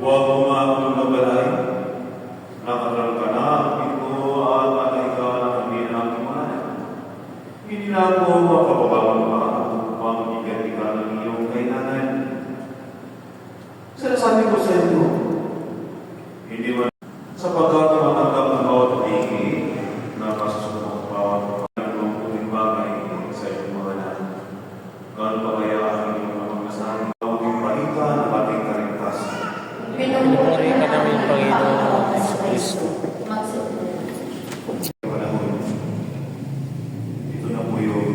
Huwag mo maakong nabalay. Nakatral ka na, ito at alay ka ng amin ang imanan. Hindi na ako makababawan pa upang iganti ka ng iyong kailangan. Sinasabi ko sa inyo, hindi man sapagkat matanggap ng bawat pag-ibig na kasusunod pa ng lungkuting bagay sa iyong mga anak. Gano'n pa kaya ang iyong mga masasabi? Ang balita ng ating kaligtasan. Pinupuri ka namin, Panginoon Kristo. Ito na po yung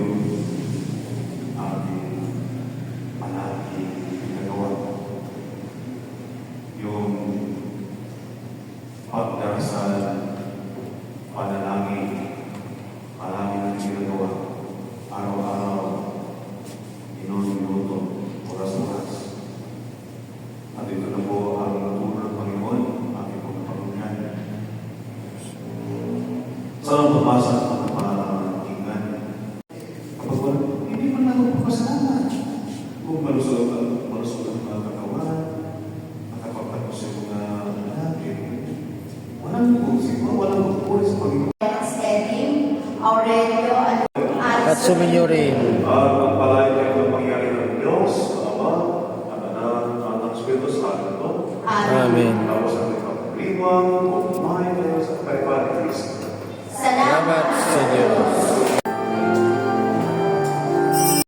ating panating ginagawa. Yung pagdarasal, panalangin, palagi ng ginagawa, araw-araw, minuto-minuto, oras-oras. At ito na po ang natulong ng Panginoon, ating pong Panginoon. Saan pumasa ang panatingan? Kapag hindi man lang magpapasalamat. Kung malusog ang mga katawan, nakapagtapos sa mga natin, walang pagpupuri sa Panginoon. Aurelio At suminyo rin. At magpalain kayo ng pangyari ng Diyos, Ama, at Anak, at ang Espiritu Santo. Amen. Tapos ang ipagpaliwang, kumain kayo sa kaibahan ni Kristo. Salamat Salamat sa Diyos.